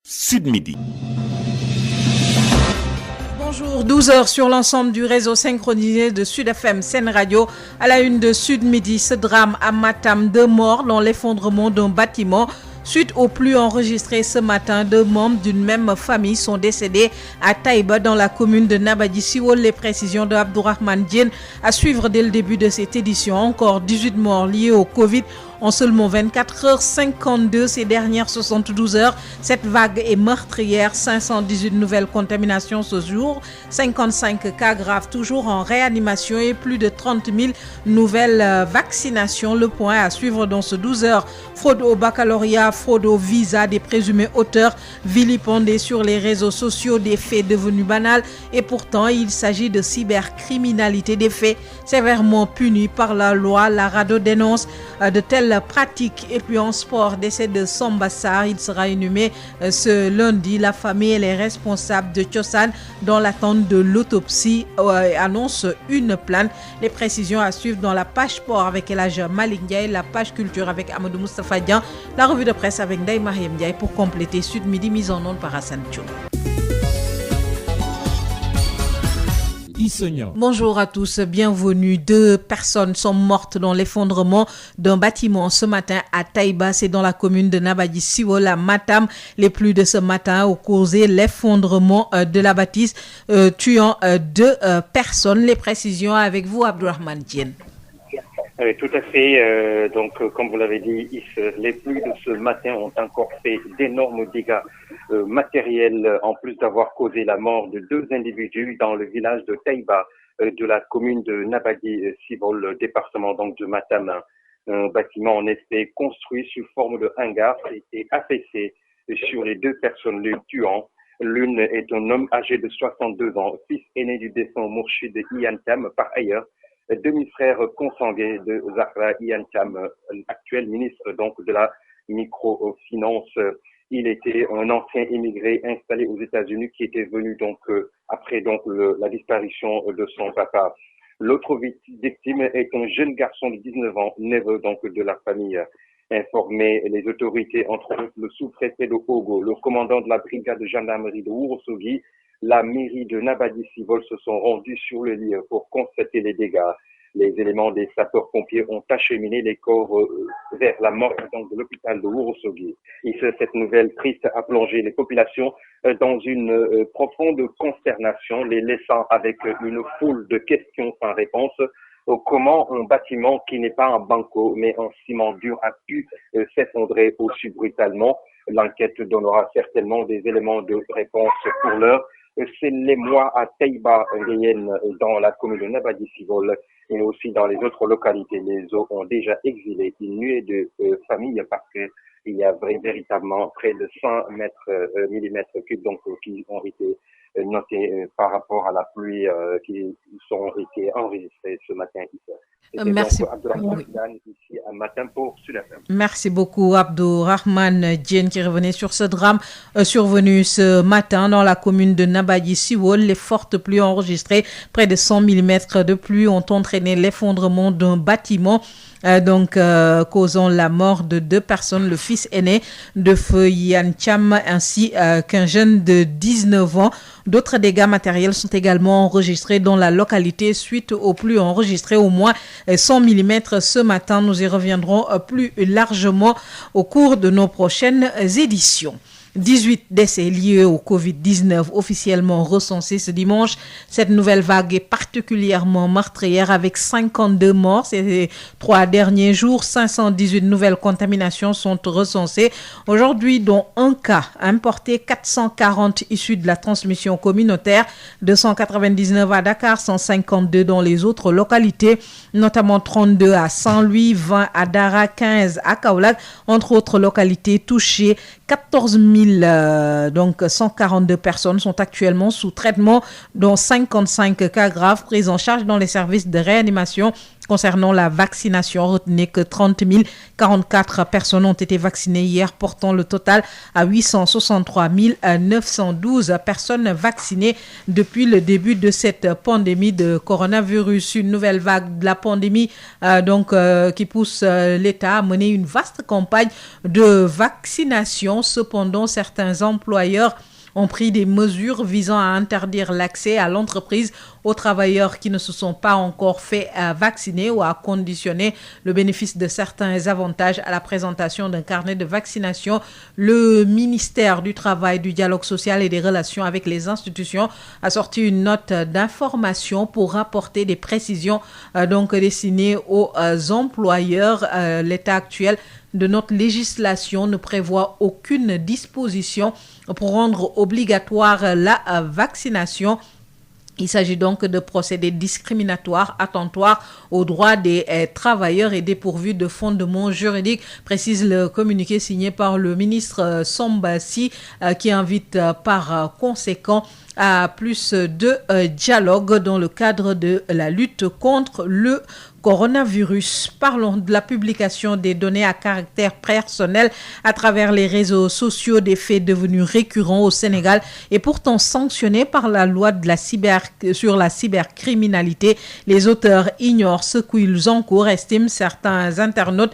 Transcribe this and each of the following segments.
Sud Midi. Bonjour, 12h sur l'ensemble du réseau synchronisé de Sud FM Sen Radio. À la une de Sud Midi, ce drame à Matam, 2 morts dans l'effondrement d'un bâtiment. Suite aux pluies enregistrées ce matin, 2 membres d'une même famille sont décédés à Taïba dans la commune de Nabadji Siwol. Les précisions de Abdourahmane Diène à suivre dès le début de cette édition. Encore 18 morts liés au Covid en seulement 24h52 ces dernières 72 heures. Cette vague est meurtrière. 518 nouvelles contaminations ce jour. 55 cas graves toujours en réanimation et plus de 30 000 nouvelles vaccinations. Le point à suivre dans ce 12 heures. Fraude au baccalauréat, fraude au visa des présumés auteurs vilipendés sur les réseaux sociaux, des faits devenus banals. Et pourtant, il s'agit de cybercriminalité, des faits sévèrement punis par la loi. La RADDHO dénonce de telles pratiques. Et puis en sport, décès de Samba Sarr, il sera inhumé ce lundi. La famille et les responsables de Tchossan, dans l'attente de l'autopsie, annonce une plainte. Les précisions à suivre dans la page sport avec El Hadj Malick Ndiaye, la page culture avec Amadou Moustapha Dian, la revue de presse avec Ndeye Mariam Ndiaye pour compléter Sud Midi, mise en onde par Hassan Thioub. Bonjour à tous, bienvenue. 2 personnes sont mortes dans l'effondrement d'un bâtiment ce matin à Taïba, c'est dans la commune de Nabadji Siwol à Matam. Les pluies de ce matin ont causé l'effondrement de la bâtisse, tuant 2 personnes. Les précisions avec vous, Abdourahmane Diène. Tout à fait. Comme vous l'avez dit, les pluies de ce matin ont encore fait d'énormes dégâts matériels, en plus d'avoir causé la mort de 2 individus dans le village de Taïba, de la commune de Nabadji Siwol, département donc de Matam. Un bâtiment en effet construit sous forme de hangar a été affaissé sur les 2 personnes le tuant. L'une est un homme âgé de 62 ans, fils aîné du défunt Mourchid Iyantam, par ailleurs demi-frère consanguin de Zahra Iyantam, actuel ministre donc de la microfinance. Il était un ancien immigré installé aux États-Unis qui était venu après la disparition de son papa. L'autre victime est un jeune garçon de 19 ans, neveu de la famille. Informé les autorités, entre autres le sous-préfet de Ogo, le commandant de la brigade de gendarmerie de Ourossogui, la mairie de Nabadji Siwol se sont rendus sur le lieu pour constater les dégâts. Les éléments des sapeurs-pompiers ont acheminé les corps vers la morgue de l'hôpital de Ourossogui. Et cette nouvelle triste a plongé les populations dans une profonde consternation, les laissant avec une foule de questions sans réponse. Comment un bâtiment qui n'est pas en banco mais en ciment dur a pu s'effondrer aussi brutalement? L'enquête donnera certainement des éléments de réponse pour l'heure. C'est les mois à Taïba, dans la commune de Nabadji Siwol, et aussi dans les autres localités. Les eaux ont déjà exilé une nuée de familles parce qu'il y a véritablement près de 100 millimètres cubes qui ont été notés par rapport à la pluie qui ont été enregistrées ce matin ici. Merci. Ici à Matam pour Sud FM. Merci beaucoup Abdourahmane Diène qui revenait sur ce drame survenu ce matin dans la commune de Nabadji Siwol. Les fortes pluies enregistrées, près de 100 mm de pluie, ont entraîné l'effondrement d'un bâtiment. Causant la mort de 2 personnes, le fils aîné de Feu Iyantam ainsi qu'un jeune de 19 ans. D'autres dégâts matériels sont également enregistrés dans la localité suite aux pluies enregistrées, au moins 100 mm ce matin. Nous y reviendrons plus largement au cours de nos prochaines éditions. 18 décès liés au Covid-19 officiellement recensés ce dimanche. Cette nouvelle vague est particulièrement meurtrière avec 52 morts ces 3 derniers jours. 518 nouvelles contaminations sont recensées aujourd'hui, dont un cas importé, 440 issus de la transmission communautaire, 299 à Dakar, 152 dans les autres localités, notamment 32 à Saint-Louis, 20 à Dara, 15 à Kaolack, entre autres localités touchées. 14 142 personnes sont actuellement sous traitement, dont 55 cas graves pris en charge dans les services de réanimation Concernant la vaccination, retenez que 30 044 personnes ont été vaccinées hier, portant le total à 863 912 personnes vaccinées depuis le début de cette pandémie de coronavirus. Une nouvelle vague de la pandémie qui pousse l'État à mener une vaste campagne de vaccination. Cependant, certains employeurs ont pris des mesures visant à interdire l'accès à l'entreprise aux travailleurs qui ne se sont pas encore fait vacciner ou à conditionner le bénéfice de certains avantages à la présentation d'un carnet de vaccination. Le ministère du Travail, du Dialogue social et des relations avec les institutions a sorti une note d'information pour apporter des précisions destinées aux employeurs. L'état actuel de notre législation ne prévoit aucune disposition pour rendre obligatoire la vaccination. Il s'agit donc de procédés discriminatoires, attentatoires aux droits des travailleurs et dépourvus de fondement juridique, précise le communiqué signé par le ministre Sambassi, qui invite par conséquent à plus de dialogue dans le cadre de la lutte contre le coronavirus. Parlons de la publication des données à caractère personnel à travers les réseaux sociaux, des faits devenus récurrents au Sénégal et pourtant sanctionnés par la loi sur la cybercriminalité. Les auteurs ignorent ce qu'ils encourent, estiment certains internautes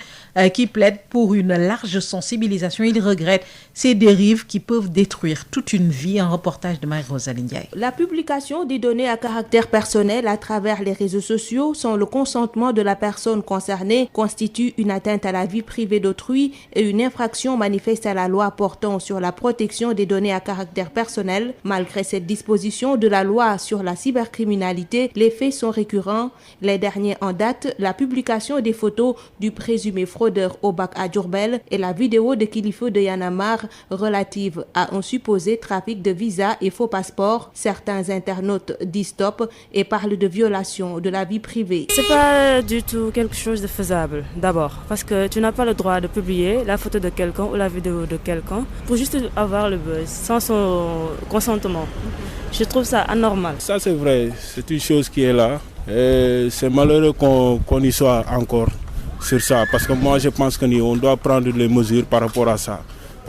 qui plaident pour une large sensibilisation. Ils regrettent ces dérives qui peuvent détruire toute une vie. Un reportage de Marie-Rosaline Ndiaye. La publication des données à caractère personnel à travers les réseaux sociaux sans le consentement de la personne concernée constitue une atteinte à la vie privée d'autrui et une infraction manifeste à la loi portant sur la protection des données à caractère personnel. Malgré cette disposition de la loi sur la cybercriminalité, les faits sont récurrents. Les derniers en date, la publication des photos du présumé fraudeur au bac à Diourbel et la vidéo de Kilifeu de Y'en a marre relative à un supposé trafic de visa et faux passeports. Certains internautes disent stop et parlent de violation de la vie privée. C'est pas du tout quelque chose de faisable, d'abord, parce que tu n'as pas le droit de publier la photo de quelqu'un ou la vidéo de quelqu'un pour juste avoir le buzz, sans son consentement. Je trouve ça anormal. Ça c'est vrai, c'est une chose qui est là. Et c'est malheureux qu'on y soit encore sur ça, parce que moi je pense qu'on doit prendre les mesures par rapport à ça.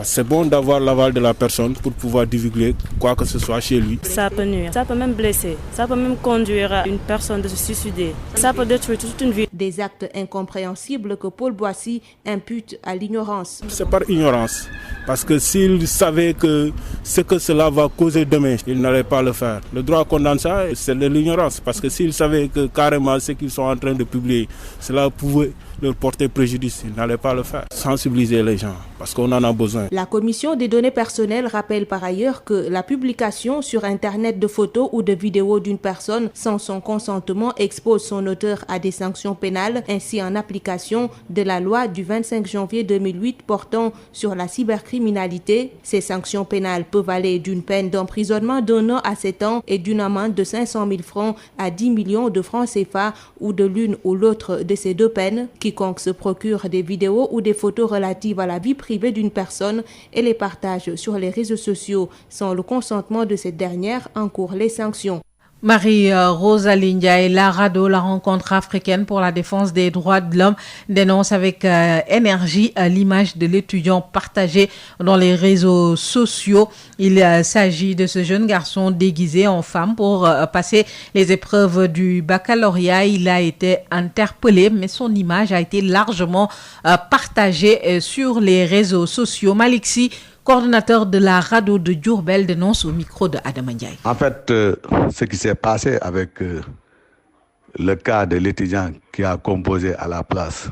C'est bon d'avoir l'aval de la personne pour pouvoir divulguer quoi que ce soit chez lui. Ça peut nuire, ça peut même blesser, ça peut même conduire à une personne de se suicider. Ça peut détruire toute une vie. Des actes incompréhensibles que Paul Boissy impute à l'ignorance. C'est par ignorance, parce que s'il savait que ce que cela va causer demain, il n'allait pas le faire. Le droit condamne ça, c'est de l'ignorance, parce que s'il savait que carrément ce qu'ils sont en train de publier, cela pouvait leur porter préjudice, il n'allait pas le faire. Sensibiliser les gens, parce qu'on en a besoin. La commission des données personnelles rappelle par ailleurs que la publication sur Internet de photos ou de vidéos d'une personne sans son consentement expose son auteur à des sanctions pénales, ainsi en application de la loi du 25 janvier 2008 portant sur la cybercriminalité. Ces sanctions pénales peuvent aller d'une peine d'emprisonnement d'1 an à 7 ans et d'une amende de 500 000 francs à 10 millions de francs CFA ou de l'une ou l'autre de ces deux peines. Quiconque se procure des vidéos ou des photos relatives à la vie privée d'une personne et les partage sur les réseaux sociaux sans le consentement de cette dernière encourt les sanctions. Marie-Rosaline Ndiaye, la RADDHO, la rencontre africaine pour la défense des droits de l'homme, dénonce avec énergie l'image de l'étudiant partagé dans les réseaux sociaux. Il s'agit de ce jeune garçon déguisé en femme pour passer les épreuves du baccalauréat. Il a été interpellé, mais son image a été largement partagée sur les réseaux sociaux. Malick Sy, coordonnateur de la RADDHO de Diourbel, dénonce au micro de Adama Ndiaye. En fait, ce qui s'est passé avec le cas de l'étudiant qui a composé à la place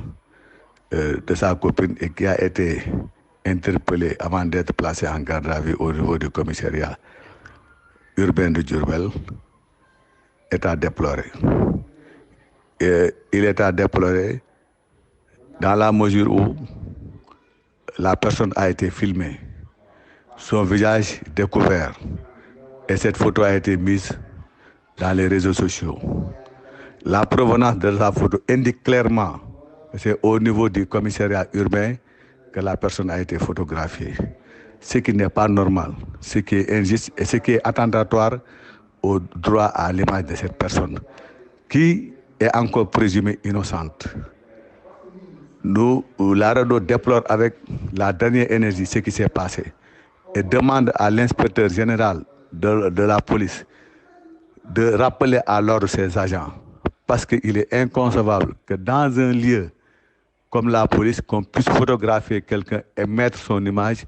de sa copine et qui a été interpellé avant d'être placé en garde à vue au niveau du commissariat urbain de Diourbel est à déplorer. Et il est à déplorer dans la mesure où la personne a été filmée, son visage découvert, et cette photo a été mise dans les réseaux sociaux. La provenance de la photo indique clairement que c'est au niveau du commissariat urbain que la personne a été photographiée. Ce qui n'est pas normal, ce qui est injuste et ce qui est attentatoire au droit à l'image de cette personne, qui est encore présumée innocente. Nous, la RADDHO déplore avec la dernière énergie ce qui s'est passé et demande à l'inspecteur général de la police de rappeler à l'ordre ses agents. Parce qu'il est inconcevable que dans un lieu comme la police, qu'on puisse photographier quelqu'un et mettre son image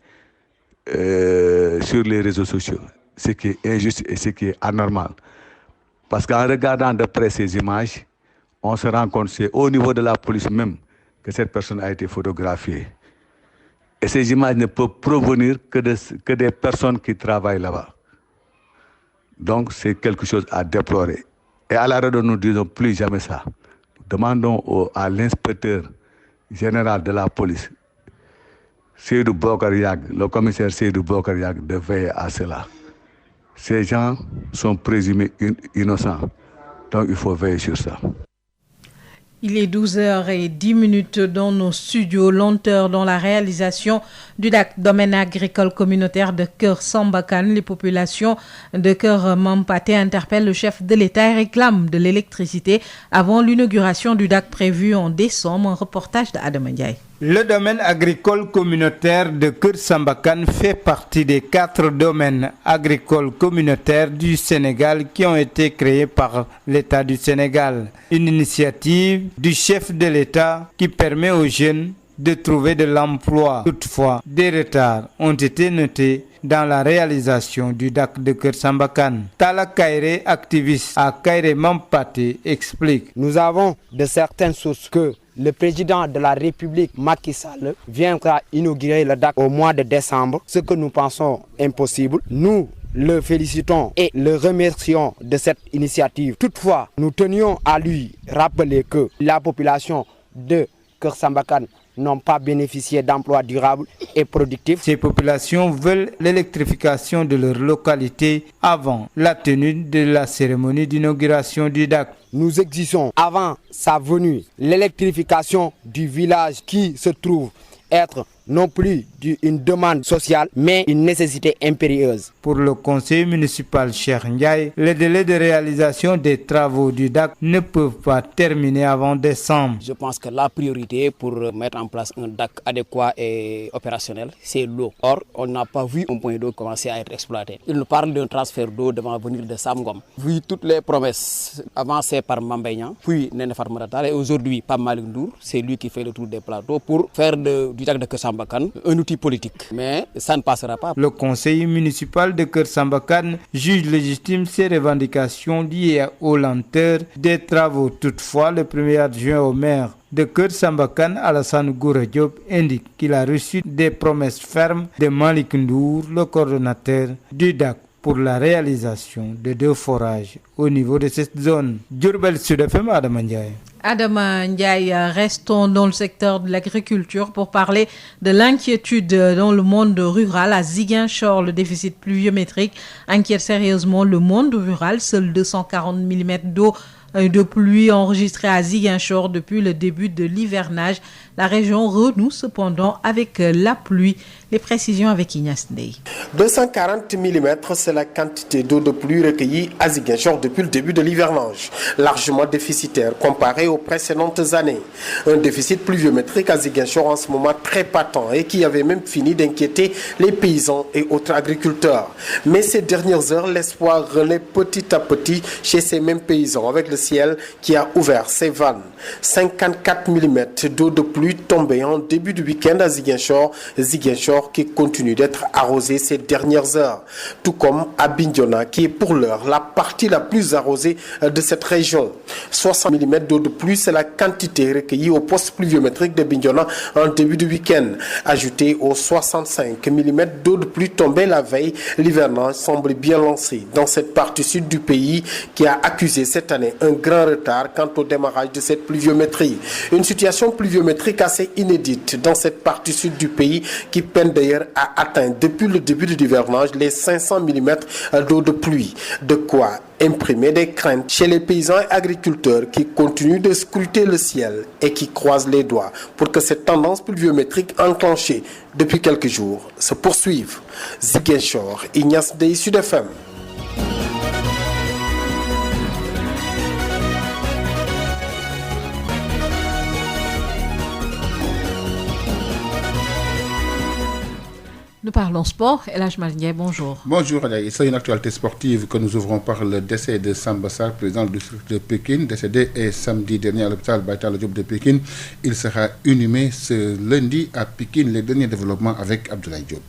sur les réseaux sociaux. Ce qui est injuste et ce qui est anormal. Parce qu'en regardant de près ces images, on se rend compte que c'est au niveau de la police même que cette personne a été photographiée. Et ces images ne peuvent provenir que des personnes qui travaillent là-bas. Donc c'est quelque chose à déplorer. Et à la RADDHO, nous ne disons plus jamais ça. Nous demandons à l'inspecteur général de la police, Seydou Bokar Yag, le commissaire Seydou Bokar Yag, de veiller à cela. Ces gens sont présumés innocents, donc il faut veiller sur ça. Il est 12h10 dans nos studios. Lenteur dans la réalisation du domaine agricole communautaire de Keur Sambakan. Les populations de Keur Mampaté interpellent le chef de l'État et réclament de l'électricité avant l'inauguration du DAC prévu en décembre. Un reportage d'Adam Ndiaye. Le domaine agricole communautaire de Keur Sambakan fait partie des 4 domaines agricoles communautaires du Sénégal qui ont été créés par l'État du Sénégal. Une initiative du chef de l'État qui permet aux jeunes de trouver de l'emploi. Toutefois, des retards ont été notés dans la réalisation du DAC de Keur Sambakan. Tala Kairé, activiste à Kairé Mampaté, explique. Nous avons de certaines sources que le président de la République, Macky Sall, viendra inaugurer le DAC au mois de décembre, ce que nous pensons impossible. Nous le félicitons et le remercions de cette initiative. Toutefois, nous tenions à lui rappeler que la population de Keur Sambakan n'ont pas bénéficié d'emplois durables et productifs. Ces populations veulent l'électrification de leur localité avant la tenue de la cérémonie d'inauguration du DAC. Nous exigeons avant sa venue l'électrification du village qui se trouve être non plus une demande sociale, mais une nécessité impérieuse. Pour le conseil municipal Cheikh Ndiaye, les délais de réalisation des travaux du DAC ne peuvent pas terminer avant décembre. Je pense que la priorité pour mettre en place un DAC adéquat et opérationnel, c'est l'eau. Or, on n'a pas vu un point d'eau commencer à être exploité. Il nous parle d'un transfert d'eau devant venir de Samgom. Vu toutes les promesses avancées par Mambayan, puis Nene Farmaratal et aujourd'hui par Malik Ndour, c'est lui qui fait le tour des plateaux pour faire du DAC de Keur Sambakan un outil politique. Mais ça ne passera pas. Le conseil municipal de Keur Sambakan juge légitime ces revendications liées aux lenteurs des travaux. Toutefois, le premier adjoint au maire de Keur Sambakan, Alassane Goura Diop, indique qu'il a reçu des promesses fermes de Malik Ndour, le coordonnateur du DAC, pour la réalisation de 2 forages au niveau de cette zone. Diourbel Sud FM, Adam Ndiaye. Adam Ndiaye, restons dans le secteur de l'agriculture pour parler de l'inquiétude dans le monde rural. À Ziguinchor, le déficit pluviométrique inquiète sérieusement le monde rural. Seuls 240 mm d'eau de pluie enregistrée à Ziguinchor depuis le début de l'hivernage. La région renoue cependant avec la pluie. Les précisions avec Ignace Ndeye. 240 mm, c'est la quantité d'eau de pluie recueillie à Ziguinchor depuis le début de l'hivernage, largement déficitaire comparé aux précédentes années. Un déficit pluviométrique à Ziguinchor en ce moment très patent et qui avait même fini d'inquiéter les paysans et autres agriculteurs. Mais ces dernières heures, l'espoir renaît petit à petit chez ces mêmes paysans avec le ciel qui a ouvert ses vannes. 54 mm d'eau de pluie tombée en début du week-end à Ziguinchor qui continue d'être arrosé ces dernières heures, tout comme à Bignona qui est pour l'heure la partie la plus arrosée de cette région. 60 mm d'eau de pluie, c'est la quantité recueillie au poste pluviométrique de Bignona en début de week-end. Ajouté aux 65 mm d'eau de pluie tombée la veille, l'hivernage semble bien lancé dans cette partie sud du pays qui a accusé cette année un grand retard quant au démarrage de cette pluviométrie. Une situation pluviométrique assez inédite dans cette partie sud du pays qui peine d'ailleurs à atteindre depuis le début de l'hivernage les 500 mm d'eau de pluie. De quoi imprimer des craintes chez les paysans et agriculteurs qui continuent de scruter le ciel et qui croisent les doigts pour que cette tendance pluviométrique enclenchée depuis quelques jours se poursuive. Ziguinchor, Ignace Ndeye, Sud FM. Nous parlons sport. El Hadj Malick Ndiaye, bonjour. Bonjour, c'est une actualité sportive que nous ouvrons par le décès de Samba Sarr, président du district de Pékin, décédé samedi dernier à l'hôpital Baïtal Diop de Pékin. Il sera inhumé ce lundi à Pékin. Les derniers développements avec Abdoulaye Diop.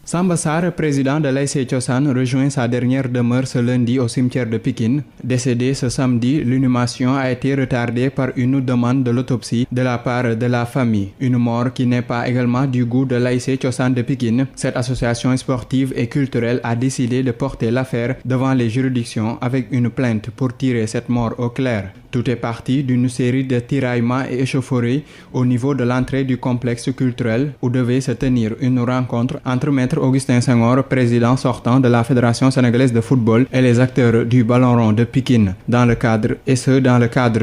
Samba Sarr, président de l'ASC Thiossane, rejoint sa dernière demeure ce lundi au cimetière de Pikine. Décédé ce samedi, l'inhumation a été retardée par une demande de l'autopsie de la part de la famille. Une mort qui n'est pas également du goût de l'ASC Thiossane de Pikine. Cette association sportive et culturelle a décidé de porter l'affaire devant les juridictions avec une plainte pour tirer cette mort au clair. Tout est parti d'une série de tiraillements et échauffourées au niveau de l'entrée du complexe culturel où devait se tenir une rencontre entre Maître Augustin Senghor, président sortant de la Fédération sénégalaise de football, et les acteurs du ballon rond de Pikine. Dans le cadre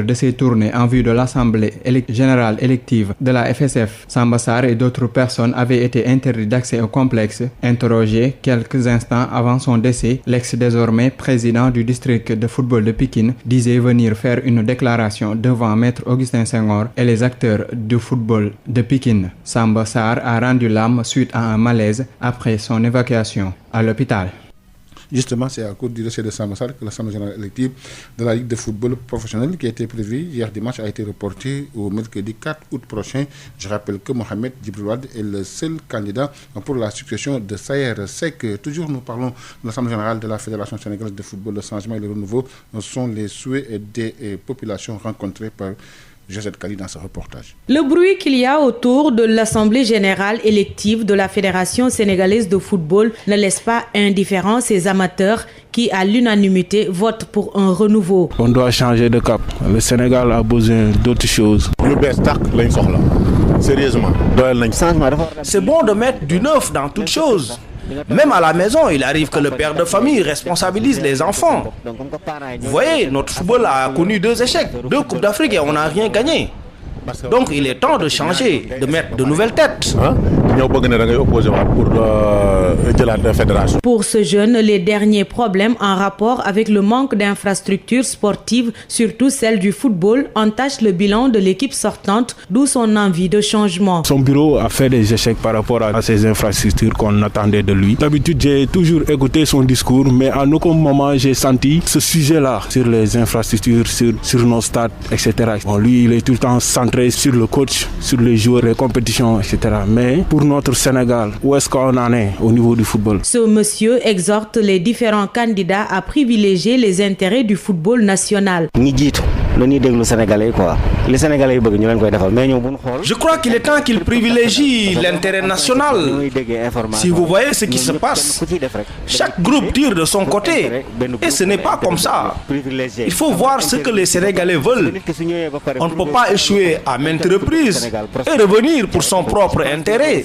de ces tournées en vue de l'Assemblée générale élective de la FSF, Samba Sarr et d'autres personnes avaient été interdits d'accès au complexe. Interrogé quelques instants avant son décès, l'ex-désormais président du district de football de Pikine disait venir faire une déclaration devant Maître Augustin Senghor et les acteurs du football de Pikine. Samba Sarr a rendu l'âme suite à un malaise après son évacuation à l'hôpital. Justement, c'est à cause du décès de Samba Sarr que l'Assemblée générale élective de la Ligue de football professionnel qui était prévue hier dimanche a été reportée au mercredi 4 août prochain. Je rappelle que Mohamed Djibril Wade est le seul candidat pour la succession de Sayer Seck. Toujours nous parlons de l'Assemblée générale de la Fédération sénégalaise de football. Le changement et le renouveau sont les souhaits des populations rencontrées par Josette Kali dans ce reportage. Le bruit qu'il y a autour de l'Assemblée générale élective de la Fédération sénégalaise de football ne laisse pas indifférents ces amateurs qui, à l'unanimité, votent pour un renouveau. On doit changer de cap. Le Sénégal a besoin d'autres choses. Sérieusement. C'est bon de mettre du neuf dans toutes choses. Même à la maison, il arrive que le père de famille responsabilise les enfants. Vous voyez, notre football a connu 2 échecs, 2 Coupes d'Afrique et on n'a rien gagné. Donc il est temps de changer, de mettre de nouvelles têtes. Pour ce jeune, les derniers problèmes en rapport avec le manque d'infrastructures sportives, surtout celles du football, entachent le bilan de l'équipe sortante, d'où son envie de changement. Son bureau a fait des échecs par rapport à ces infrastructures qu'on attendait de lui. D'habitude, j'ai toujours écouté son discours, mais à aucun moment j'ai senti ce sujet-là sur les infrastructures, sur nos stades, etc. Bon, lui, il est tout le temps centré sur le coach, sur les joueurs, les compétitions, etc. Mais pour notre Sénégal, où est-ce qu'on en est au niveau du football? Ce monsieur exhorte les différents candidats à privilégier les intérêts du football national. Je crois qu'il est temps qu'il privilégie l'intérêt national. Si vous voyez ce qui se passe, chaque groupe tire de son côté. Et ce n'est pas comme ça. Il faut voir ce que les Sénégalais veulent. On ne peut pas échouer à maintes reprises et revenir pour son propre intérêt.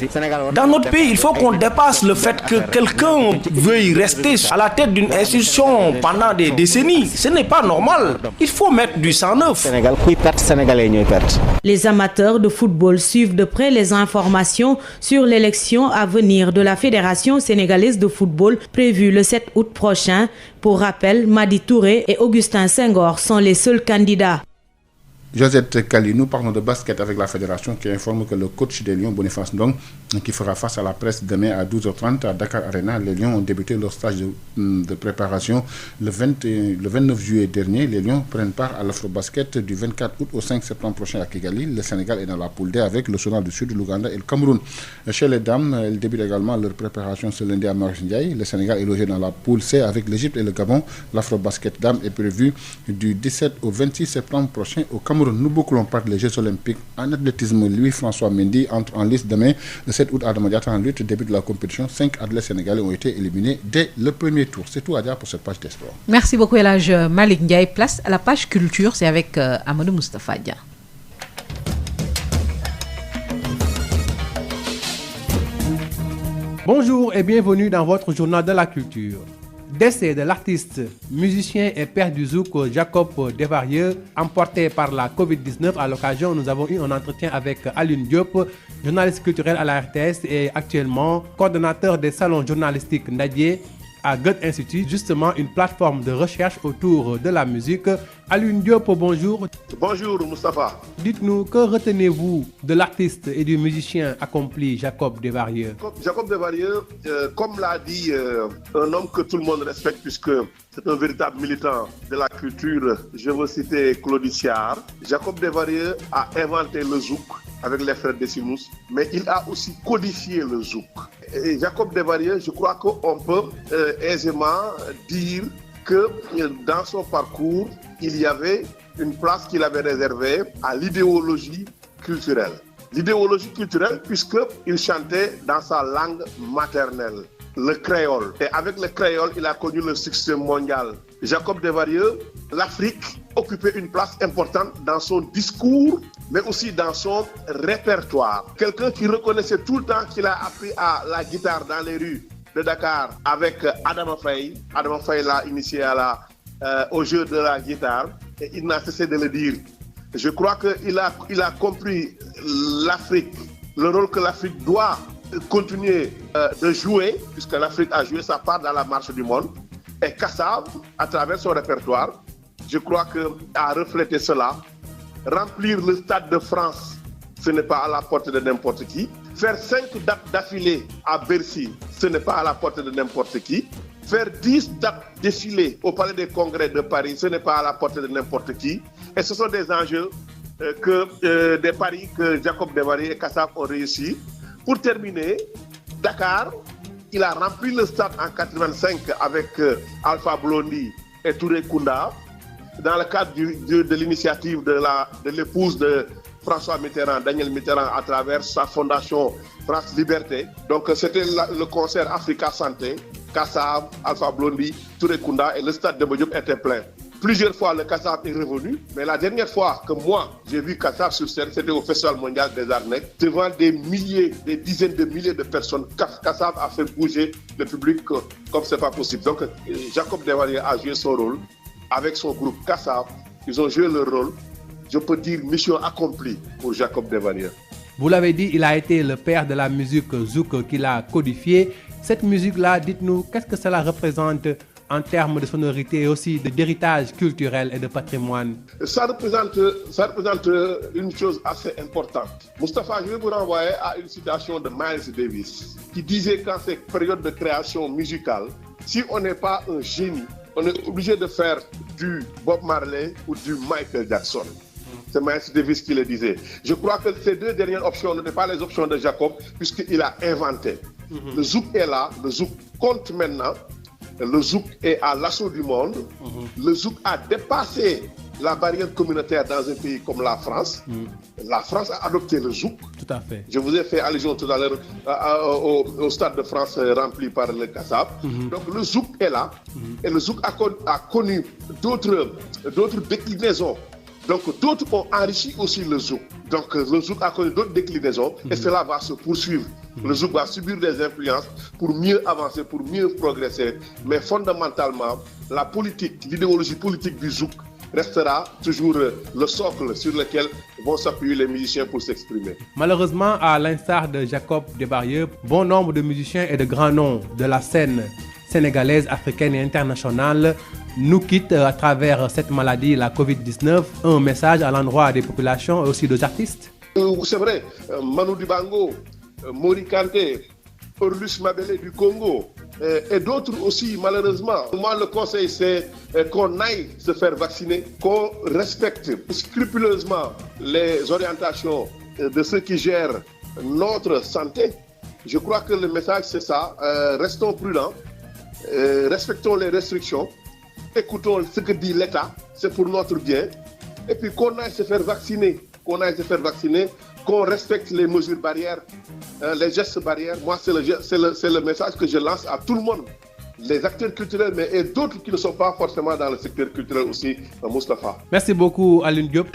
Dans notre pays, il faut qu'on dépasse le fait que quelqu'un veuille rester à la tête d'une institution pendant des décennies. Ce n'est pas normal. Il faut mettre du sang neuf. Les amateurs de football suivent de près les informations sur l'élection à venir de la Fédération sénégalaise de football prévue le 7 août prochain. Pour rappel, Madi Touré et Augustin Senghor sont les seuls candidats. Josette Kali, nous parlons de basket avec la fédération qui informe que le coach des Lions, Boniface Ndong, qui fera face à la presse demain à 12h30 à Dakar Arena. Les Lions ont débuté leur stage de préparation le 29 juillet dernier. Les Lions prennent part à l'Afrobasket du 24 août au 5 septembre prochain à Kigali. Le Sénégal est dans la poule D avec le Soudan du Sud, l'Ouganda et le Cameroun. Chez les dames, elles débutent également leur préparation ce lundi à Maurice Ndiaye. Le Sénégal est logé dans la poule C avec l'Égypte et le Gabon. L'Afrobasket dames est prévu du 17 au 26 septembre prochain au Cameroun. Nous bouclons par les Jeux olympiques en athlétisme. Louis-François Mendy entre en lice demain. Le 7 août à Damadiata en lutte, début de la compétition. 5 athlètes sénégalais ont été éliminés dès le premier tour. C'est tout à dire pour cette page des sports. Merci beaucoup El Hadj Malick Ndiaye. Place à la page culture, c'est avec Amadou Moustapha Dia. Bonjour et bienvenue dans votre journal de la culture. Décès de l'artiste, musicien et père du zouk Jacob Devarieux, emporté par la Covid-19. À l'occasion, nous avons eu un entretien avec Alioune Diop, journaliste culturel à la RTS et actuellement coordonnateur des salons journalistiques Ndadié à Goethe Institut, justement une plateforme de recherche autour de la musique. Alioune Diop, bonjour. Bonjour Moustapha. Dites-nous, que retenez-vous de l'artiste et du musicien accompli Jacob Desvarieux? Jacob Desvarieux, comme l'a dit un homme que tout le monde respecte puisque c'est un véritable militant de la culture, je veux citer Claude Siard. Jacob Desvarieux a inventé le zouk avec les frères Décimus, mais il a aussi codifié le zouk. Et Jacob Desvarieux, je crois qu'on peut aisément dire que dans son parcours, il y avait une place qu'il avait réservée à l'idéologie culturelle. L'idéologie culturelle puisqu'il chantait dans sa langue maternelle, le créole. Et avec le créole, il a connu le succès mondial. Jacob Desvarieux, l'Afrique occupait une place importante dans son discours, mais aussi dans son répertoire. Quelqu'un qui reconnaissait tout le temps qu'il a appris à la guitare dans les rues de Dakar avec Adama Faye. Adama Faye l'a initié au jeu de la guitare et il n'a cessé de le dire. Je crois qu'il a compris l'Afrique, le rôle que l'Afrique doit continuer de jouer, puisque l'Afrique a joué sa part dans la marche du monde. Et Kassav, à travers son répertoire, je crois qu'a reflété cela. Remplir le Stade de France, ce n'est pas à la portée de n'importe qui. Faire 5 dates d'affilée à Bercy, ce n'est pas à la portée de n'importe qui. Faire 10 dates défilées au Palais des Congrès de Paris, ce n'est pas à la portée de n'importe qui. Et ce sont des enjeux des paris que Jacob Desvarieux et Kassav ont réussi. Pour terminer, Dakar, il a rempli le stade en 1985 avec Alpha Blondy et Touré Kunda, dans le cadre de l'initiative de l'épouse de François Mitterrand, Daniel Mitterrand, à travers sa fondation France Liberté. Donc c'était le concert Africa Santé, Kassav, Alpha Blondy, Touré Kunda, et le stade de Diop était plein. Plusieurs fois, le Kassav est revenu, mais la dernière fois que moi, j'ai vu Kassav sur scène, c'était au Festival mondial des arts nègres, devant des dizaines de milliers de personnes. Kassav a fait bouger le public comme c'est pas possible. Donc, Jacob Desvarieux a joué son rôle avec son groupe Kassav. Ils ont joué leur rôle. Je peux dire mission accomplie pour Jacob Desvarieux. Vous l'avez dit, il a été le père de la musique zouk qu'il a codifiée. Cette musique-là, dites-nous, qu'est-ce que cela représente en termes de sonorité et aussi d'héritage culturel et de patrimoine? Ça représente une chose assez importante. Moustapha, je vais vous renvoyer à une citation de Miles Davis qui disait qu'en cette période de création musicale, si on n'est pas un génie, on est obligé de faire du Bob Marley ou du Michael Jackson. C'est Miles Davis qui le disait. Je crois que ces deux dernières options n'étaient pas les options de Jacob puisqu'il a inventé. Le zouk est là, le zouk compte maintenant. Le zouk est à l'assaut du monde. Le zouk a dépassé la barrière communautaire dans un pays comme la France. La France a adopté le zouk. Tout à fait. Je vous ai fait allusion tout à l'heure au Stade de France rempli par le Kassav. Donc le zouk est là. Et le zouk a connu d'autres déclinaisons. Donc d'autres ont enrichi aussi le zouk. Donc le zouk a connu d'autres déclinaisons et cela va se poursuivre. Le zouk va subir des influences pour mieux avancer, pour mieux progresser. Mais fondamentalement, l'idéologie politique du zouk restera toujours le socle sur lequel vont s'appuyer les musiciens pour s'exprimer. Malheureusement, à l'instar de Jacob Desvarieux, bon nombre de musiciens et de grands noms de la scène sénégalaise, africaine et internationale nous quittent à travers cette maladie, la Covid-19. Un message à l'endroit des populations et aussi des artistes. C'est vrai, Manu Dibango, Mori Kanté, Orlus Mabele du Congo et d'autres aussi, malheureusement. Moi, le conseil, c'est qu'on aille se faire vacciner, qu'on respecte scrupuleusement les orientations de ceux qui gèrent notre santé. Je crois que le message, c'est ça. Restons prudents, respectons les restrictions, écoutons ce que dit l'État, c'est pour notre bien. Et puis qu'on aille se faire vacciner, qu'on respecte les mesures barrières, les gestes barrières. Moi, c'est le message que je lance à tout le monde. Les acteurs culturels, mais et d'autres qui ne sont pas forcément dans le secteur culturel aussi, Moustapha. Merci beaucoup, Alioune Diop.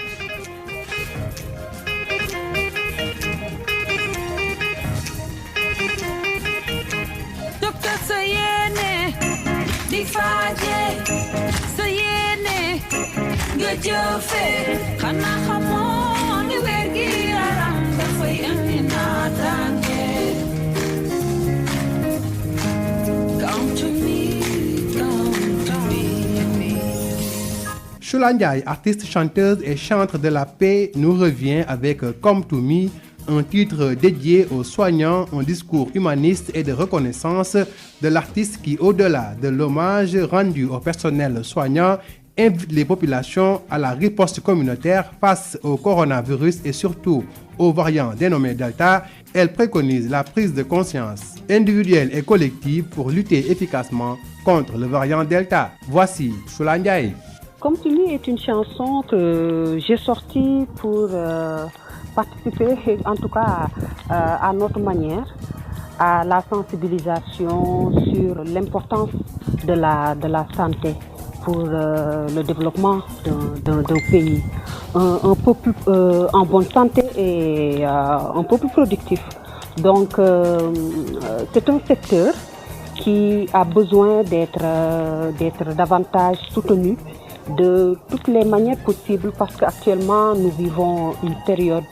Choula Ndiaye, artiste, chanteuse et chantre de la paix, nous revient avec Come to Me, un titre dédié aux soignants, un discours humaniste et de reconnaissance de l'artiste qui, au-delà de l'hommage rendu au personnel soignant, invite les populations à la riposte communautaire face au coronavirus et surtout aux variants dénommés Delta. Elle préconise la prise de conscience individuelle et collective pour lutter efficacement contre le variant Delta. Voici Choula Ndiaye. Comme tu dis, est une chanson que j'ai sortie pour participer, en tout cas à notre manière, à la sensibilisation sur l'importance de la santé pour le développement d'un pays. Un peu plus en bonne santé et un peu plus productif. Donc c'est un secteur qui a besoin d'être davantage soutenu de toutes les manières possibles parce qu'actuellement nous vivons une période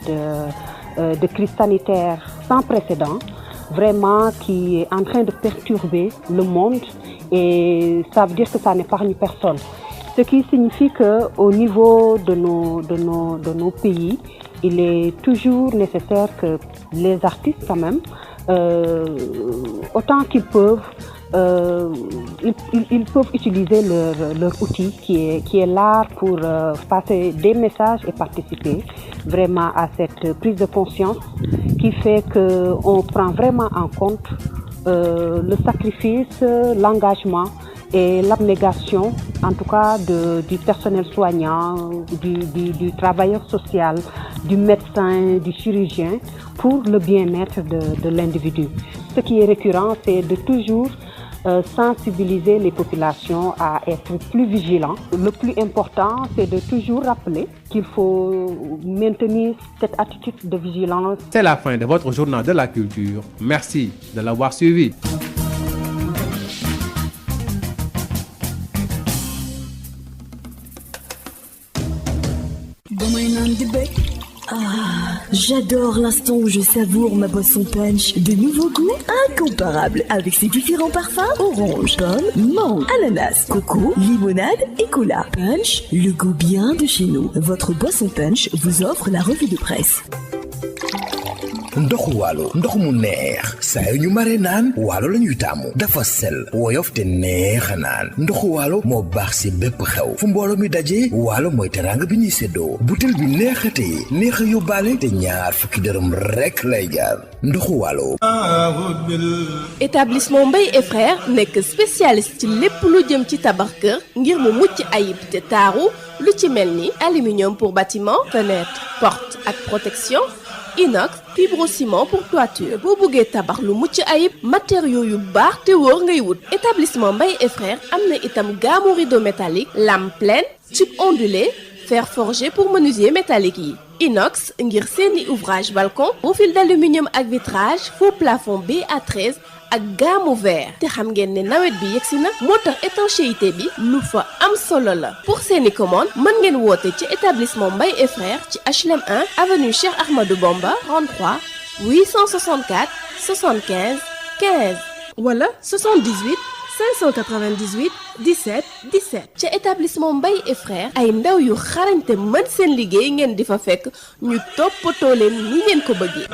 de crise sanitaire sans précédent, vraiment qui est en train de perturber le monde et ça veut dire que ça n'épargne personne. Ce qui signifie qu'au niveau de nos pays, il est toujours nécessaire que les artistes quand même, autant qu'ils peuvent, ils peuvent utiliser leur outil qui est l'art pour passer des messages et participer vraiment à cette prise de conscience qui fait qu'on prend vraiment en compte le sacrifice, l'engagement et l'abnégation, en tout cas du personnel soignant, du travailleur social, du médecin, du chirurgien, pour le bien-être de l'individu. Ce qui est récurrent, c'est de toujours sensibiliser les populations à être plus vigilants. Le plus important, c'est de toujours rappeler qu'il faut maintenir cette attitude de vigilance. C'est la fin de votre journal de la culture. Merci de l'avoir suivi. Ah, j'adore l'instant où je savoure ma boisson punch. De nouveaux goûts incomparables avec ses différents parfums: orange, pomme, mangue, ananas, coco, limonade et cola. Punch, le goût bien de chez nous. Votre boisson punch vous offre la revue de presse. ndoxu waalo ndox mu neex saa yu ñu mare naan waalo la ñuy taamu dafa sel woyof te neex a naan ndoxu waalo moo baax si bépp xew fu mbooloo mi daje waalo mooy teraanga bi ñuy séddoo butel bi neexatee neex a yóbbaale te ñaar fukki dërëm rekk lay jaar ndoxu waalo. Établissement Mbaye et Frères nekk spécialiste ci lépp lu jëm ci tabax kër ngir mu mucc ayib te taaru lu ci mel ni aluminium pour bâtiment, fenêtre, porte ak protection, inox, fibrociment pour toiture. boo bëggee tabax lu mucc ayib matériaux yu baax te wóor ngay wut. Établissement Mbaye et Frères am na itam gamme rideau métallique, lame pleine, tube ondulé, fer forgé pour menuisier métallique yi, inox ngir seeni ouvrage balcon, profil d'aluminium ak vitrage, faux plafond BA13 ak gamme verre. te xam ngeen ne nawet bi yegsi na moo tax étanchéité bi lu fa am solo la. pour seeni commande mën ngeen woote ci établissement Mbaye et Frères ci HLM 1 avenue Cheikh Ahmadou Bamba 33 864 75 15 wala 78 598 17 17. ca établissement Mbaye et Frères ay ndaw yu xarañte mën seen liggéey ngeen di fa fekk ñu toppatoo leen ni ngeen ko bëggee.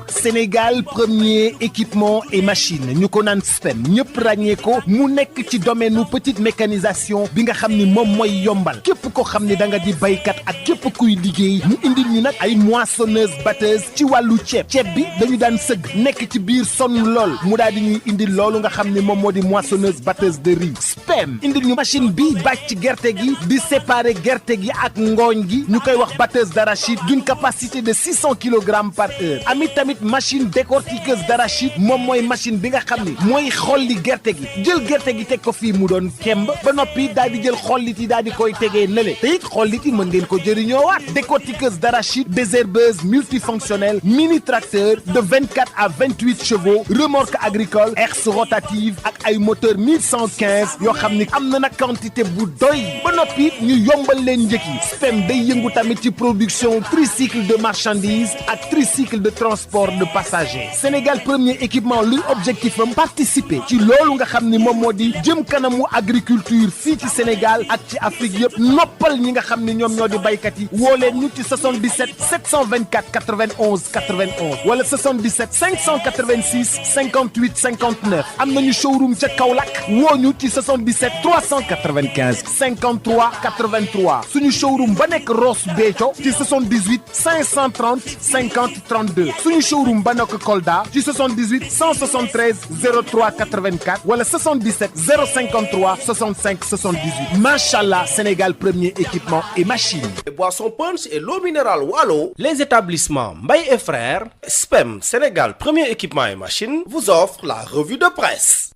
Sénégal premier équipement et machine ñu ko naan STEM ñëpp ràññee ko mu nekk ci domaine nu petite mécanisation bi nga xam ni moom mooy yombal képp ko xam ni da nga di baykat ak képp kuy liggéey mu indil ñu nag ay moissonneuse batteuse ci wàllu ceeb bi dañu daan sëgg nekk ci biir sonn lool mu daal di ñuy indil loolu nga xam ni moom moo di moissonneuse batteuse de riz. SPEM indil ñu machine bi bàcc gerte gi di séparer gerte gi ak ngooñ gi ñu koy wax batteuse d'arachide d'une capacité de 600 kg par heure. amit tamit machine décortiqueuse d'arachide moom mooy machine bi nga xam ni mooy xolli gerte gi jël gerte gi teg ko fii mu doon kemb ba noppi daal di jël xollit yi daal di koy tegee nële te it xollit yi mën ngeen ko jëriñoo waat. décortiqueuse d'arachide, désherbeuse multifonctionnelle, mini tracteur de 24 à 28 chevaux, remorque agricole, herse rotative, ak ay moteur 1115 yoo xam ni am na nag quantité bu doy ba noppi ñu yombal leen njëkk yi. SPEM day yëngu tamit ci production tricycle de marchandises ak tricycle de transport de passagers. Sénégal premier équipement luy objectif am participer ci loolu nga xam ni moom moo di jëm kanamu agriculture fii ci Sénégal ak ci Afrique yëpp noppal ñi nga xam ni ñoom ñoo di baykat yi woo leen ñu ci 77 724 91 91 wala 77 586 58 59 am nañu showroom ca Kaolack woo ñu ci 77 395 53 83 suñu showroom ba nekk Ross Béthio ci 78 530 50 32 suñu showroom ba nekk Kolda ci 78 173 03 84 wala 77 053 65 78 machallah Sénégal premier équipement et machine. Boisson Punch et l'eau minérale Wallo, les établissements Mbaye et Frères, SPEM Sénégal premier équipement et machine vous offrent la revue de presse.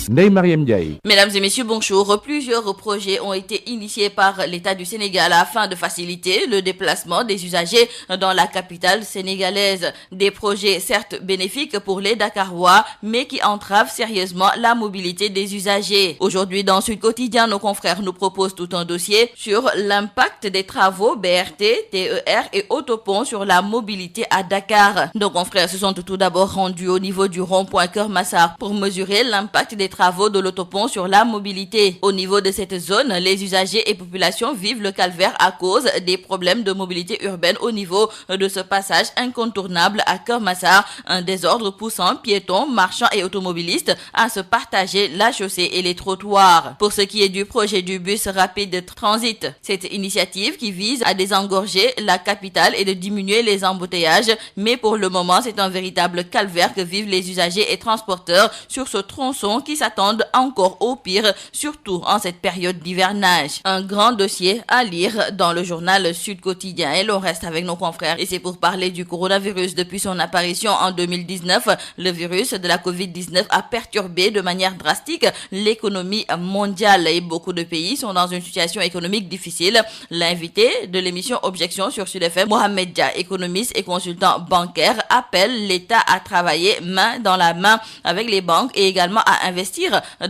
Ndeye Mariam Ndiaye. Mesdames et messieurs, bonjour. Plusieurs projets ont été initiés par l'État du Sénégal afin de faciliter le déplacement des usagers dans la capitale sénégalaise. Des projets certes bénéfiques pour les Dakarois, mais qui entravent sérieusement la mobilité des usagers. Aujourd'hui, dans Sud Quotidien, nos confrères nous proposent tout un dossier sur l'impact des travaux BRT, TER et autopont sur la mobilité à Dakar. Nos confrères se sont tout d'abord rendus au niveau du rond-point Keur Massar pour mesurer l'impact des travaux de l'autopont sur la mobilité. Au niveau de cette zone, les usagers et populations vivent le calvaire à cause des problèmes de mobilité urbaine au niveau de ce passage incontournable à Keur Massar, un désordre poussant piétons, marchands et automobilistes à se partager la chaussée et les trottoirs. Pour ce qui est du projet du bus rapide transit, cette initiative qui vise à désengorger la capitale et de diminuer les embouteillages, mais pour le moment, c'est un véritable calvaire que vivent les usagers et transporteurs sur ce tronçon qui s'attendent encore au pire, surtout en cette période d'hivernage. Un grand dossier à lire dans le journal Sud Quotidien et l'on reste avec nos confrères. Et c'est pour parler du coronavirus. Depuis son apparition en 2019, le virus de la Covid-19 a perturbé de manière drastique l'économie mondiale et beaucoup de pays sont dans une situation économique difficile. L'invité de l'émission Objection sur Sud FM, Mohamed Dia, économiste et consultant bancaire, appelle l'État à travailler main dans la main avec les banques et également à investir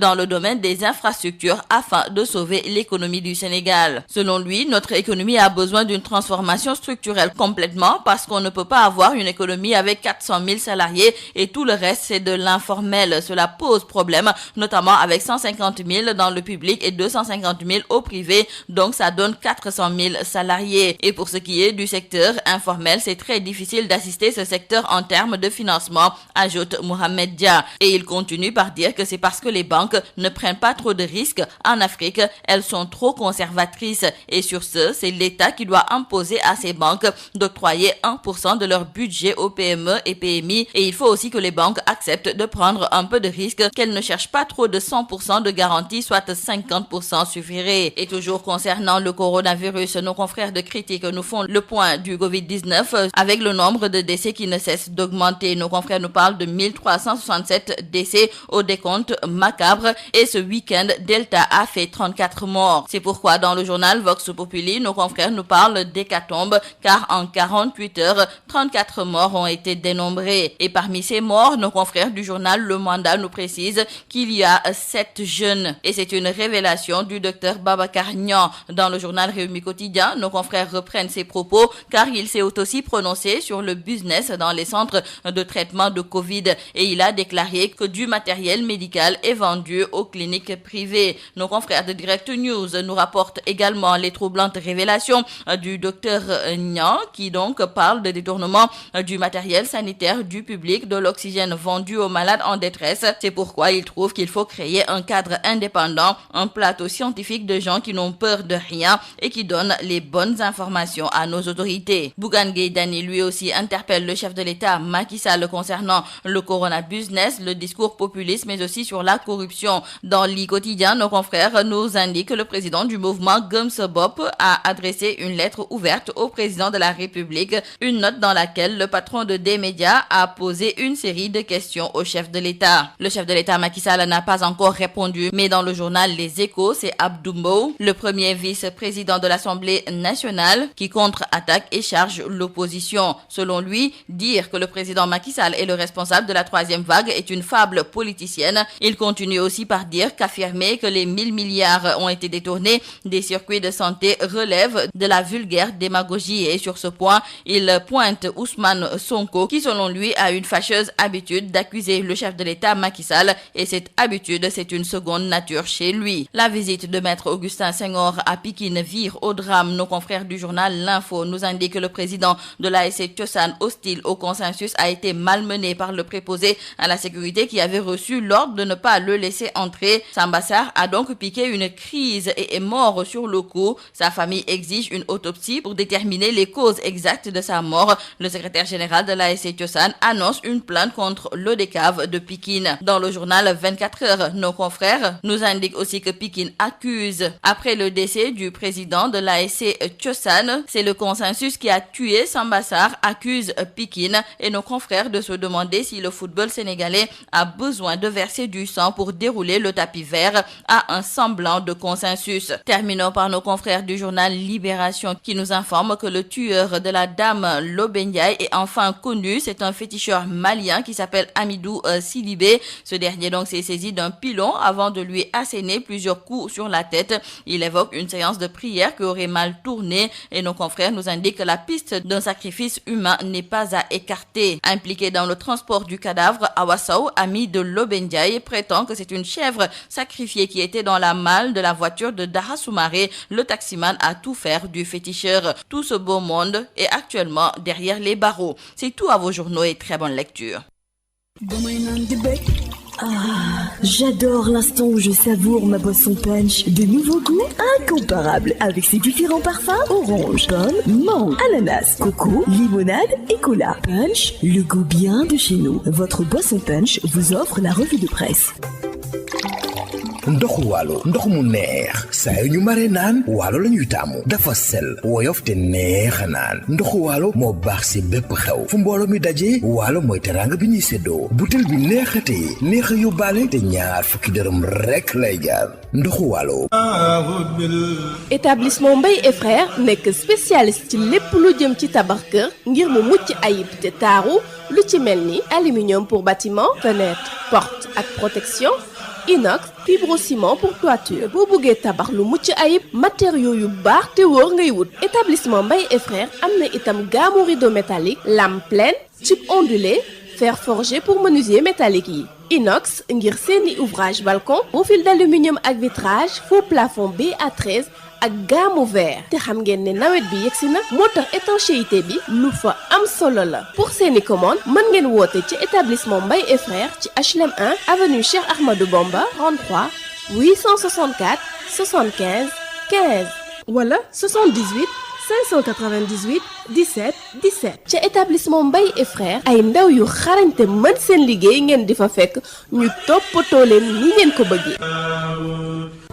dans le domaine des infrastructures afin de sauver l'économie du Sénégal. Selon lui, notre économie a besoin d'une transformation structurelle complètement parce qu'on ne peut pas avoir une économie avec 400 000 salariés et tout le reste c'est de l'informel. Cela pose problème, notamment avec 150 000 dans le public et 250 000 au privé, donc ça donne 400 000 salariés. Et pour ce qui est du secteur informel, c'est très difficile d'assister ce secteur en termes de financement, ajoute Mohamed Dia. Et il continue par dire que c'est parce que les banques ne prennent pas trop de risques en Afrique, elles sont trop conservatrices. Et sur ce, c'est l'État qui doit imposer à ces banques d'octroyer 1% de leur budget aux PME et PMI. Et il faut aussi que les banques acceptent de prendre un peu de risque, qu'elles ne cherchent pas trop de 100% de garantie, soit 50% suffirait. Et toujours concernant le coronavirus, nos confrères de Critique nous font le point du Covid-19 avec le nombre de décès qui ne cesse d'augmenter. Nos confrères nous parlent de 1367 décès au décompte macabre et ce week-end, Delta a fait 34 morts. C'est pourquoi dans le journal Vox Populi, nos confrères nous parlent d'hécatombe car en 48 heures, 34 morts ont été dénombrés. Et parmi ces morts, nos confrères du journal Le Mandat nous précisent qu'il y a 7 jeunes. Et c'est une révélation du docteur Babacar Niang. Dans le journal Rewmi Quotidien, nos confrères reprennent ses propos car il s'est aussi prononcé sur le business dans les centres de traitement de Covid et il a déclaré que du matériel médical est vendu aux cliniques privées. Nos confrères de Direct News nous rapportent également les troublantes révélations du docteur Niang qui donc parle de détournement du matériel sanitaire du public, de l'oxygène vendu aux malades en détresse. C'est pourquoi il trouve qu'il faut créer un cadre indépendant, un plateau scientifique de gens qui n'ont peur de rien et qui donnent les bonnes informations à nos autorités. Bougane Gueye Dany lui aussi interpelle le chef de l'État Macky Sall concernant le corona business, le discours populiste mais aussi sur sur la corruption. Dans l'I quotidien, nos confrères nous indiquent que le président du mouvement Gëm Sa Bopp a adressé une lettre ouverte au président de la République, une note dans laquelle le patron de D-Média a posé une série de questions au chef de l'État. Le chef de l'État Macky Sall n'a pas encore répondu, mais dans le journal Les Échos, c'est Abdou Mbow, le premier vice-président de l'Assemblée nationale, qui contre-attaque et charge l'opposition. Selon lui, dire que le président Macky Sall est le responsable de la troisième vague est une fable politicienne. Il continue aussi par dire qu'affirmer que les 1000 milliards ont été détournés des circuits de santé relève de la vulgaire démagogie. Et sur ce point, il pointe Ousmane Sonko, qui selon lui a une fâcheuse habitude d'accuser le chef de l'État Macky Sall, et cette habitude, c'est une seconde nature chez lui. La visite de Maître Augustin Senghor à Pikine vire au drame. Nos confrères du journal L'Info nous indiquent que le président de l'ASC Thiossane, hostile au consensus, a été malmené par le préposé à la sécurité qui avait reçu l'ordre de ne pas le laisser entrer. Samba Sarr a donc piqué une crise et est mort sur le coup. Sa famille exige une autopsie pour déterminer les causes exactes de sa mort. Le secrétaire général de l'ASC Thiossane annonce une plainte contre l'ODCAV de Pikine. Dans le journal 24 heures, nos confrères nous indiquent aussi que Pikine accuse, après le décès du président de l'ASC Thiossane, c'est le consensus qui a tué Samba Sarr, accuse Pikine, et nos confrères de se demander si le football sénégalais a besoin de verser du sang pour dérouler le tapis vert à un semblant de consensus. Terminons par nos confrères du journal Libération qui nous informe que le tueur de la dame Lobendiaï est enfin connu. C'est un féticheur malien qui s'appelle Amidou Sidibé. Ce dernier donc s'est saisi d'un pilon avant de lui asséner plusieurs coups sur la tête. Il évoque une séance de prière qui aurait mal tourné, et nos confrères nous indiquent que la piste d'un sacrifice humain n'est pas à écarter. Impliqué dans le transport du cadavre, Awa Sow, ami de Lobendiaï, prétend que c'est une chèvre sacrifiée qui était dans la malle de la voiture de Daha Soumaré, le taximan à tout faire du féticheur. Tout ce beau monde est actuellement derrière les barreaux. C'est tout à vos journaux et très bonne lecture. Ah, j'adore l'instant où je savoure ma boisson punch. De nouveaux goûts incomparables avec ses différents parfums: orange, pomme, mangue, ananas, coco, limonade et cola. Punch, le goût bien de chez nous. Votre boisson punch vous offre la revue de presse. ndoxu waalo ndox mu neex saa yu ñu mare naan waalo la ñuy taamu dafa sel woyof te neex a naan ndoxu waalo moo baax si bépp xew fu mbooloo mi daje waalo mooy teraanga bi ñuy séddoo butel bi neexatee neex a yóbbaale te ñaar fukki dërëm rekk lay jaar ndoxu waalo. Établissement Mbaye et Frères nekk spécialiste ci lépp lu jëm ci tabax kër ngir mu mucc ayib te taaru, lu ci mel ni aluminium pour bâtiment, fenêtre, porte ak protection, inox, fibrociment pour toiture. boo bëggee tabax lu mucc ayib, matériaux yu baax te wóor ngay wut. Établissement Mbaye et Frères am na itam gamme rideau métallique, lame pleine, tube ondulé, fer forgé pour menuisier métallique yi, inox ngir seeni ouvrage balcon, profil d'aluminium ak vitrage, faux plafond BA13 ak gamme vert. te xam ngeen ne nawet bi yegsi na, moo tax étanchéité bi lu fa am solo la. pour seeni commande mën ngeen woote ci établissement Mbaye et Frères ci HLM 1 avenue Cheikh Ahmadou Bamba 33 864 75 15 wala 78 598 17 17. ca établissement Mbaye et Frères ay ndaw yu xarañte mën seen liggéey ngeen di fa fekk ñu toppatoo leen ni ngeen ko bëggee.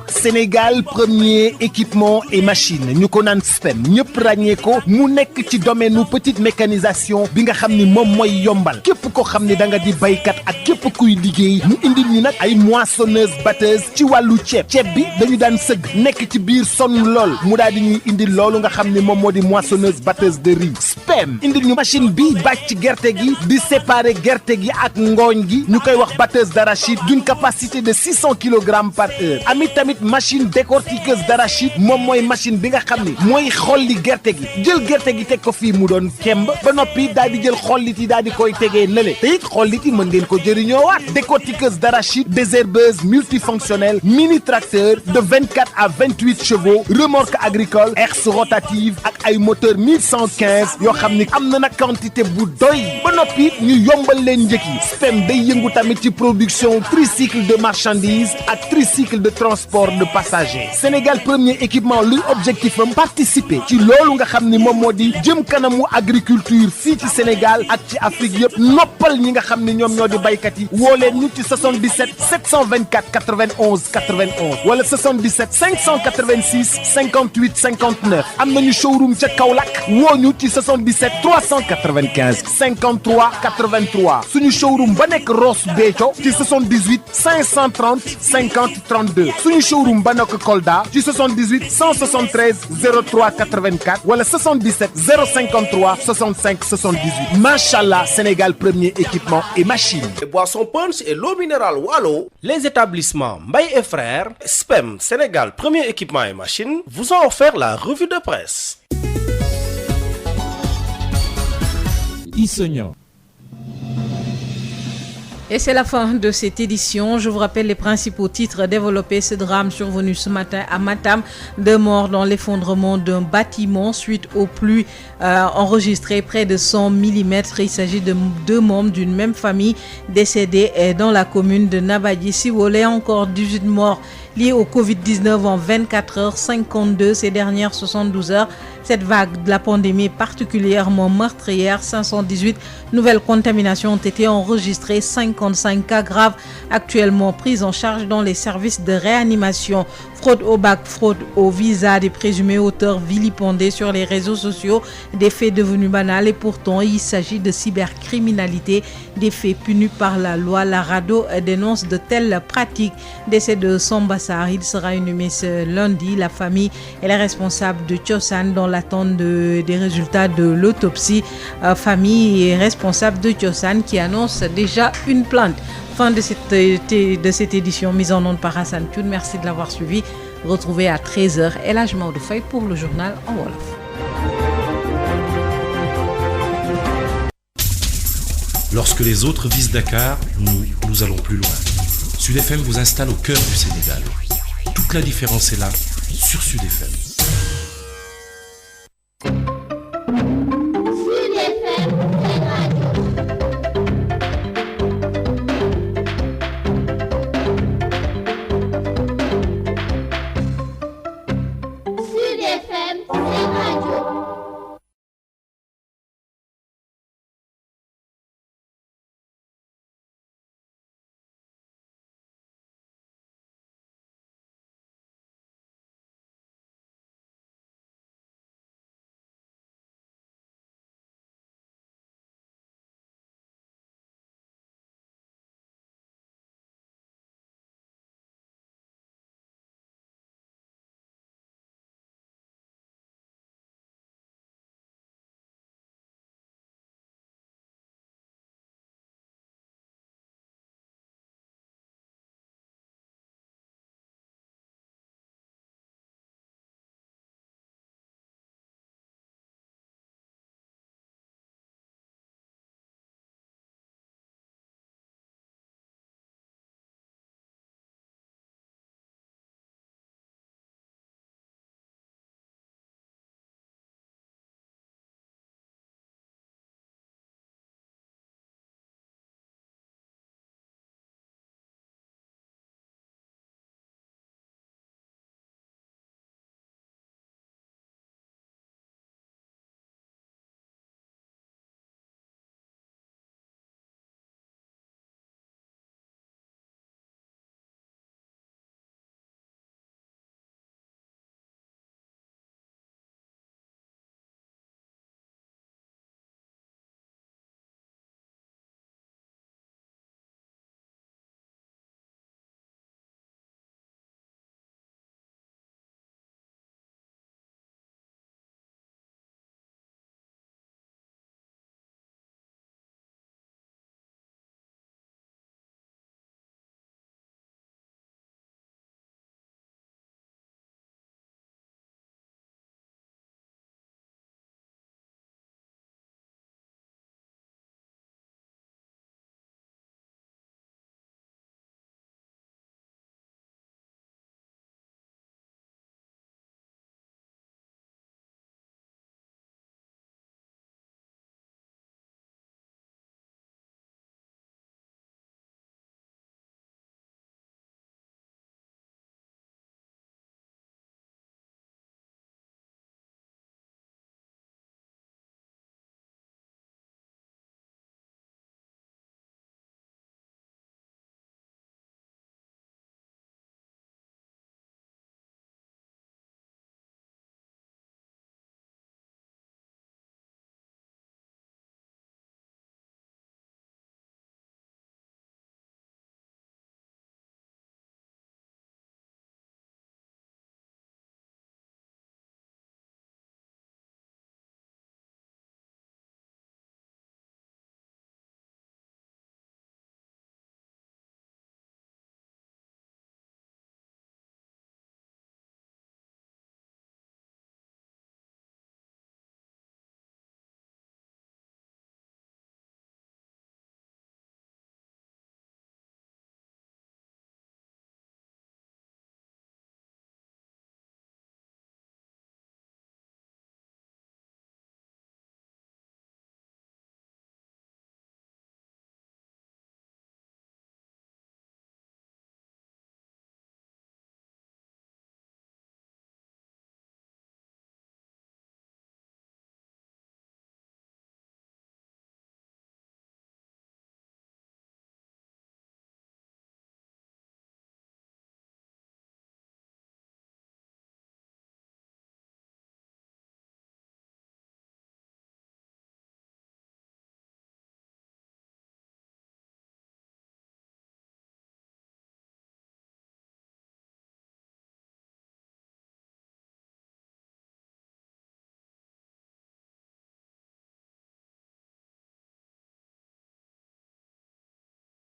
Sénégal premier équipement et machine ñu ko naan SPEM ñëpp ràññee ko mu nekk ci domaine nu petite mécanisation bi nga xam ni moom mooy yombal képp ko xam ni da nga di baykat ak képp kuy liggéey. mu indil ñu nag ay moissonneuse batteuse ci wàllu ceeb bi dañu daan sëgg nekk ci biir sonn lool mu daal di ñuy indil loolu nga xam ni moom moo di moissonneuse batteuse de riz. SPEM indil ñu machine bi bàcc gerte gi di séparer gerte gi ak ngooñ gi ñu koy wax batteuse d'arachide d'une capacité de 600 kg par heure. tamit machine décortiqueuse d'arachide moom mooy machine bi nga xam ni mooy xolli gerte gi jël gerte gi teg ko fii mu doon kemb ba noppi daal di jël xollit yi daal di koy tegee nële te it xollit yi mën ngeen ko jëriñoo waat. décortiqueuse d'arachide, désherbeuse multifonctionnelle, mini tracteur de 24 à 28 chevaux, remorque agricole, herse rotative ak ay moteur 1115 yoo xam ni am na nag quantité bu doy ba noppi ñu yombal leen njëkk yi. SPEM day yëngu tamit ci production tricycle de marchandises ak tricycle de transport de passagers. Sénégal premier équipement luy objectif am participer ci loolu nga xam ni moom moo di jëm kanamu agriculture fii ci Sénégal ak ci Afrique yëpp noppal ñi nga xam ni ñoom ñoo di baykat yi woo leen ñu ci 77 724 91 91 wala 77 586 58 59 am nañu showroom ca Kaolack woo ñu ci 77 395 53 83 suñu showroom ba nekk Ross Béthio ci 78 530 50 32 suñu showroom ba nekk Kolda ci 78 173 03 84 wala 77 053 65 78 machallah Sénégal premier équipement et machine. Les boissons Punch et l'eau minérale Wallo. Les établissements Mbaye et Frères, SPEM Sénégal premier équipement et machine vous ont offert la revue de presse. Issegnan. Et c'est la fin de cette édition. Je vous rappelle les principaux titres développés. Ce drame survenu ce matin à Matam. 2 morts dans l'effondrement d'un bâtiment suite aux pluies enregistrées près de 100 mm. Il s'agit de 2 membres d'une même famille décédés dans la commune de Nabadji-Siwolé. Encore 18 morts liés au Covid-19 en 24 heures, 52 ces dernières 72 heures. Cette vague de la pandémie est particulièrement meurtrière. 518 nouvelles contaminations ont été enregistrées, 55 cas graves actuellement pris en charge dans les services de réanimation. Fraude au bac, fraude au visa, des présumés auteurs vilipendés sur les réseaux sociaux, des faits devenus banals et pourtant il s'agit de cybercriminalité, des faits punis par la loi. La RADDHO dénonce de telles pratiques. Décès de Samba Sarr, il sera inhumé ce lundi. La famille et les responsables de Thiossane dans l'attente des résultats de l'autopsie. Famille et responsables de Thiossane qui annoncent déjà une plainte. Fin de cette édition mise en onde par Hassan Thioune. Merci de l'avoir suivi. Retrouvez à 13h El Hadj Maodo Faye pour le journal en Wolof. Lorsque les autres visent Dakar, nous allons plus loin. Sud FM vous installe au cœur du Sénégal. Toute la différence est là, sur Sud FM.